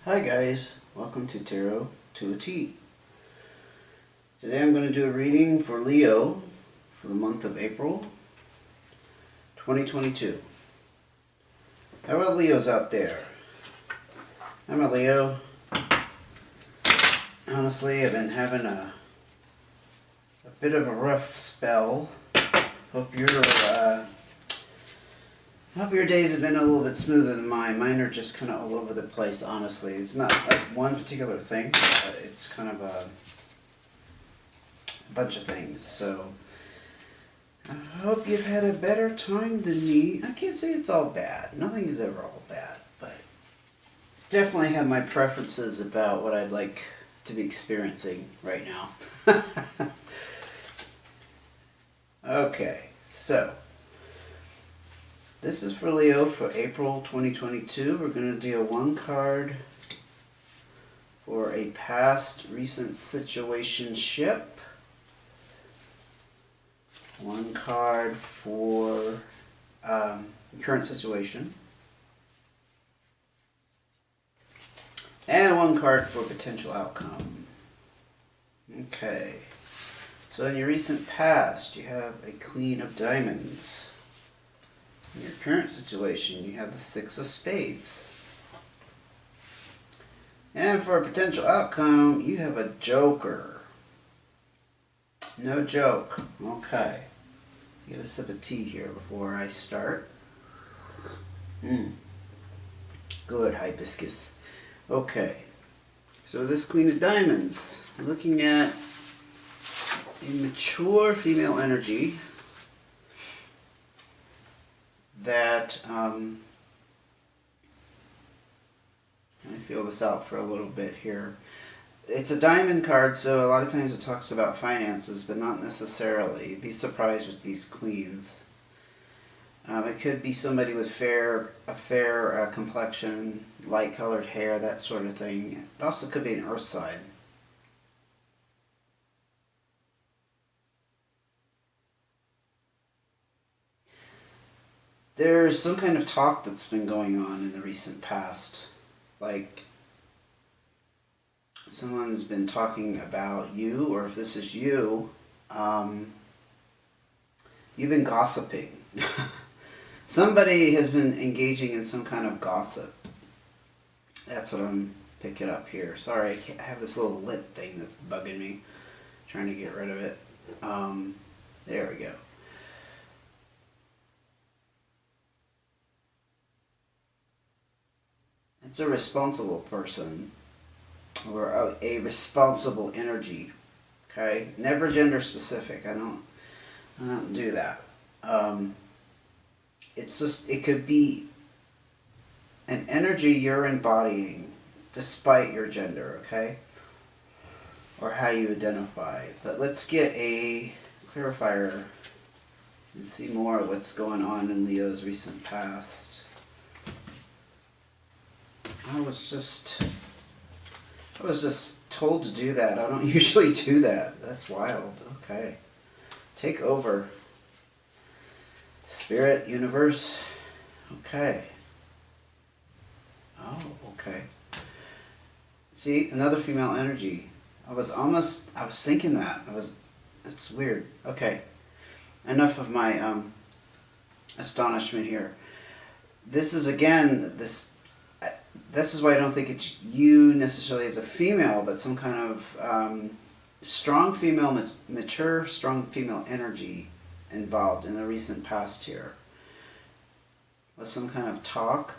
Hi guys, welcome to Tarot to a T. Today I'm going to do a reading for Leo for the month of April 2022. How are Leos out there? I'm a Leo. Honestly, I've been having a bit of a rough spell. Hope your days have been a little bit smoother than mine. Mine are just kind of all over the place, honestly. It's not like one particular thing, but it's kind of a bunch of things. So, I hope you've had a better time than me. I can't say it's all bad. Nothing is ever all bad, but definitely have my preferences about what I'd like to be experiencing right now. Okay, so this is for Leo for April 2022. We're going to deal one card for a past recent situationship. One card for current situation. And one card for potential outcome. Okay. So in your recent past, you have a Queen of Diamonds. In your current situation, you have the Six of Spades. And for a potential outcome, you have a Joker. No joke. Okay. Get a sip of tea here before I start. Good hibiscus. Okay. So this Queen of Diamonds, looking at a mature female energy that, let me feel this out for a little bit here. It's a diamond card, so a lot of times it talks about finances, but not necessarily. Be surprised with these queens. It could be somebody with a fair complexion, light-colored hair, that sort of thing. It also could be an earth sign. There's some kind of talk that's been going on in the recent past. Like, someone's been talking about you, or if this is you, you've been gossiping. Somebody has been engaging in some kind of gossip. That's what I'm picking up here. Sorry, I have this little lit thing that's bugging me. Trying to get rid of it. There we go. It's a responsible person, or a responsible energy. Okay, never gender specific. I don't do that. It's just, it could be an energy you're embodying despite your gender. Okay, or how you identify. But let's get a clarifier and see more of what's going on in Leo's recent past. I was just told to do that. I don't usually do that. That's wild. Okay. Take over. Spirit, universe. Okay. Oh, okay. See, another female energy. I was thinking that. It's weird. Okay. Enough of my astonishment here. This is, again, this is why I don't think it's you necessarily as a female, but some kind of strong female, mature, strong female energy involved in the recent past here. With some kind of talk.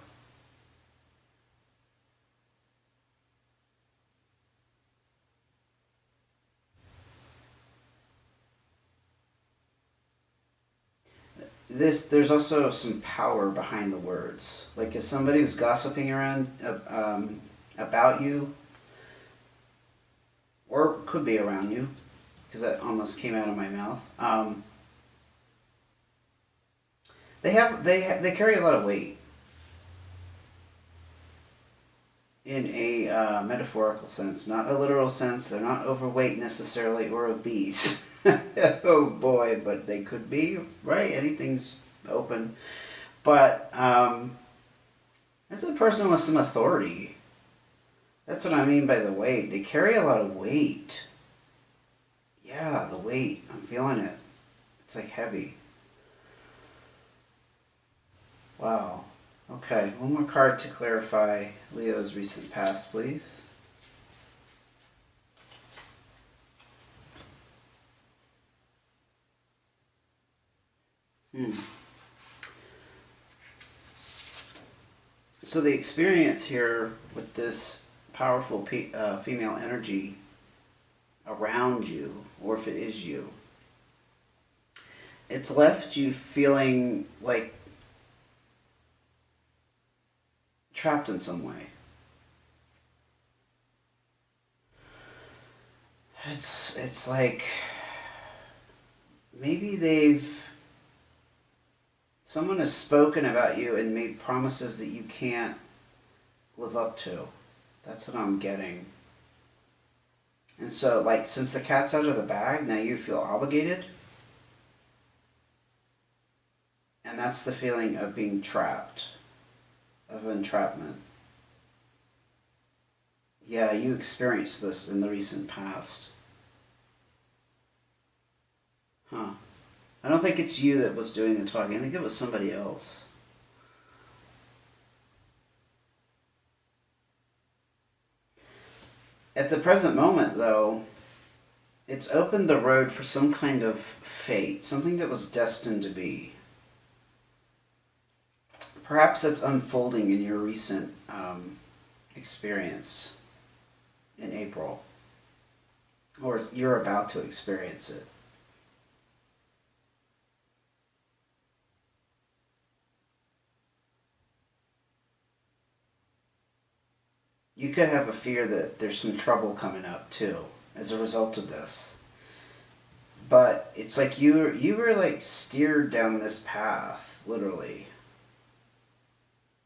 There's also some power behind the words. Like if somebody was gossiping around about you, or could be around you, because that almost came out of my mouth. They carry a lot of weight in a metaphorical sense, not a literal sense. They're not overweight necessarily or obese. Oh boy, but they could be, right? Anything's open. But as a person with some authority, That's what I mean by the weight. They carry a lot of weight. Yeah, the weight. I'm feeling it. It's like heavy. Wow. Okay, one more card to clarify Leo's recent past, please. So the experience here with this powerful female energy around you, or if it is you, it's left you feeling like trapped in some way. It's like maybe someone has spoken about you and made promises that you can't live up to. That's what I'm getting. And so, like, since the cat's out of the bag, now you feel obligated. And that's the feeling of being trapped, of entrapment. Yeah, you experienced this in the recent past. Huh. I don't think it's you that was doing the talking. I think it was somebody else. At the present moment, though, it's opened the road for some kind of fate, something that was destined to be. Perhaps that's unfolding in your recent experience in April, or you're about to experience it. You could have a fear that there's some trouble coming up too as a result of this. But it's like you were like steered down this path, literally.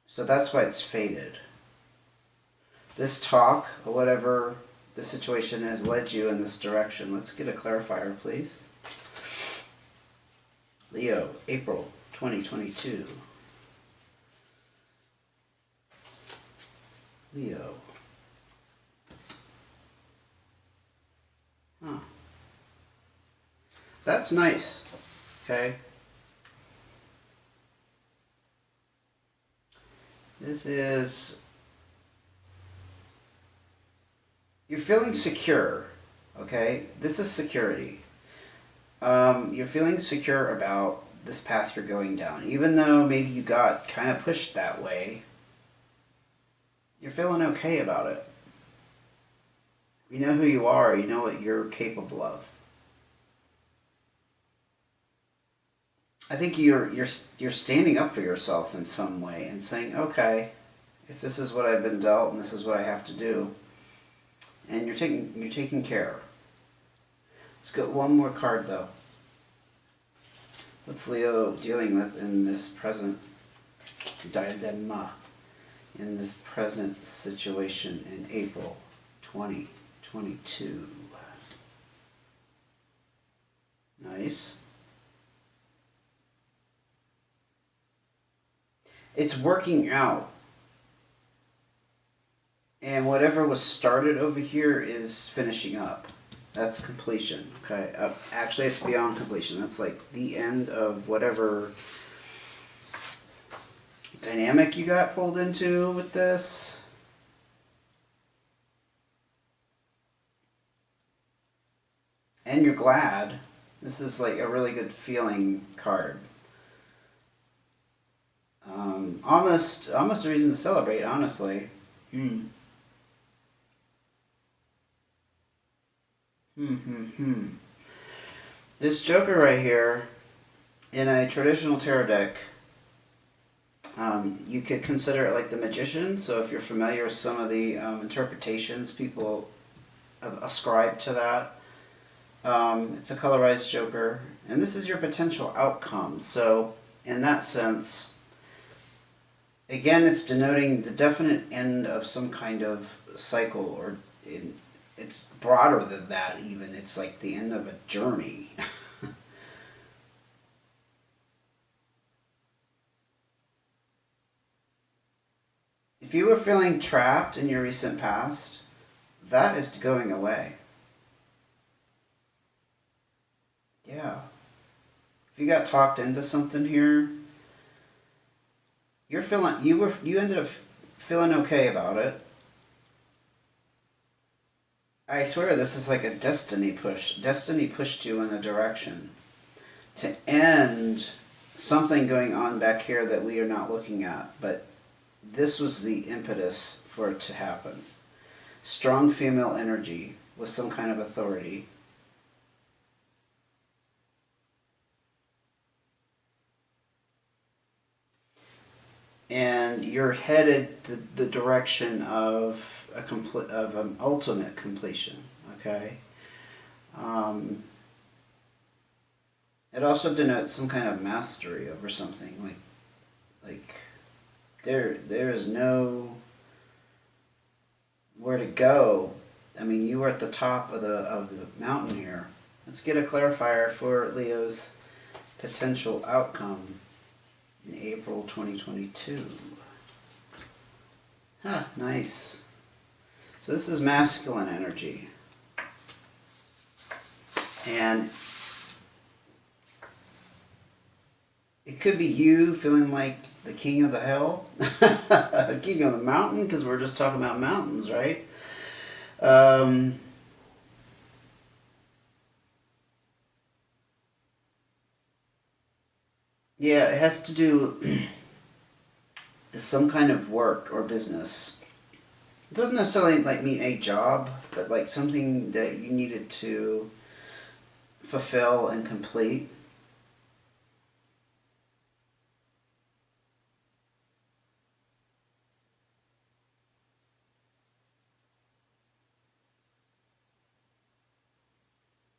So that's why it's faded. This talk, or whatever the situation is, led you in this direction. Let's get a clarifier, please. Leo, April 2022. Leo. Huh. That's nice. Okay. This is... You're feeling secure. Okay? This is security. You're feeling secure about this path you're going down. Even though maybe you got kind of pushed that way, you're feeling okay about it. You know who you are. You know what you're capable of. I think you're standing up for yourself in some way and saying, okay, if this is what I've been dealt and this is what I have to do, and you're taking care. Let's get one more card though. What's Leo dealing with in this present dilemma, in this present situation in April 2022? Nice. It's working out. And whatever was started over here is finishing up. That's completion. Okay. Actually, it's beyond completion. That's like the end of whatever dynamic you got pulled into with this. And you're glad. This is like a really good feeling card. Almost a reason to celebrate, honestly. This Joker right here, in a traditional tarot deck, you could consider it like the Magician. So if you're familiar with some of the interpretations people ascribe to that, it's a colorized Joker, and this is your potential outcome. So in that sense, again, it's denoting the definite end of some kind of cycle, or it's broader than that even. It's like the end of a journey. If you were feeling trapped in your recent past, that is going away. Yeah. If you got talked into something here, you ended up feeling okay about it. I swear this is like a destiny push. Destiny pushed you in a direction to end something going on back here that we are not looking at, but this was the impetus for it to happen. Strong female energy with some kind of authority. And you're headed the direction of an ultimate completion. Okay. It also denotes some kind of mastery over something. Like there is no where to go. I mean, you were at the top of the mountain here. Let's get a clarifier for Leo's potential outcome in April 2022. Huh, nice. So this is masculine energy. And it could be you feeling like the king of the hill, king of the mountain, because we're just talking about mountains, right? Yeah, it has to do with some kind of work or business. It doesn't necessarily like mean a job, but like something that you needed to fulfill and complete.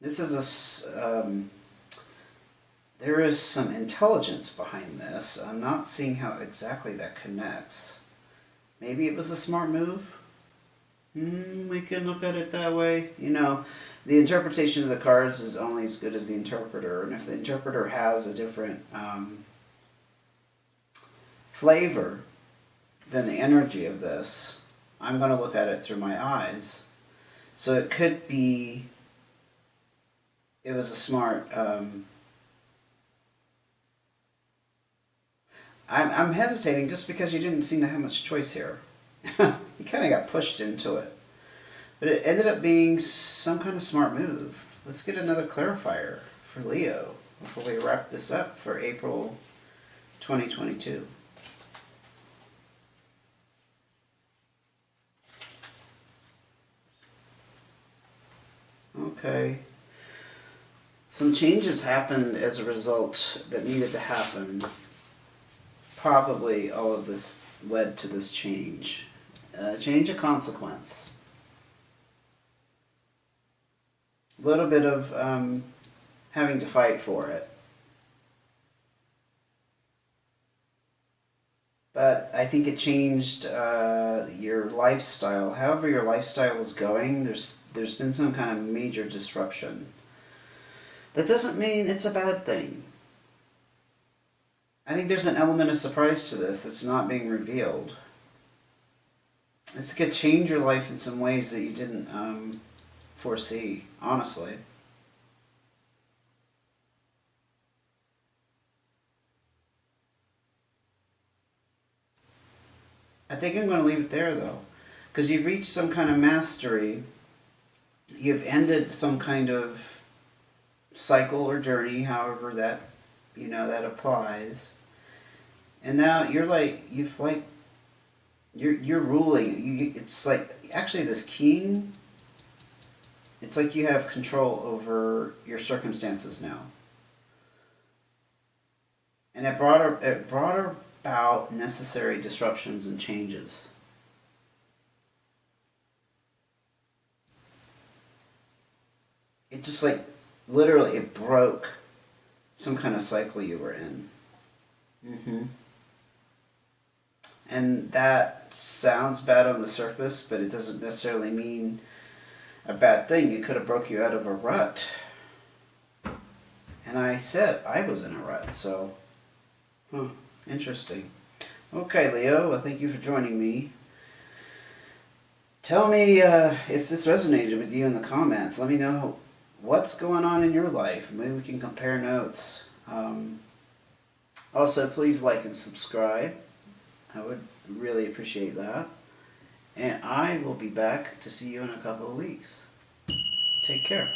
This is there is some intelligence behind this. I'm not seeing how exactly that connects. Maybe it was a smart move. We can look at it that way. You know, the interpretation of the cards is only as good as the interpreter, and if the interpreter has a different flavor than the energy of this, I'm going to look at it through my eyes. So it could be it was a smart. I'm hesitating just because you didn't seem to have much choice here. You kind of got pushed into it. But it ended up being some kind of smart move. Let's get another clarifier for Leo before we wrap this up for April 2022. Okay. Some changes happened as a result that needed to happen. Probably all of this led to this change. Change of consequence. A little bit of having to fight for it. But I think it changed your lifestyle. However your lifestyle was going, there's been some kind of major disruption. That doesn't mean it's a bad thing. I think there's an element of surprise to this that's not being revealed. It's going to change your life in some ways that you didn't foresee, honestly. I think I'm going to leave it there, though. Because you've reached some kind of mastery. You've ended some kind of cycle or journey, however that that applies. And now you're ruling. It's like actually this king. It's like you have control over your circumstances now, and it brought about necessary disruptions and changes. It just like literally it broke some kind of cycle you were in. And that sounds bad on the surface, but it doesn't necessarily mean a bad thing. It could have broke you out of a rut. And I said I was in a rut, so interesting. Okay, Leo, well, thank you for joining me. Tell me if this resonated with you in the comments. Let me know what's going on in your life. Maybe we can compare notes. Also, please like and subscribe. I would really appreciate that. And I will be back to see you in a couple of weeks. Take care.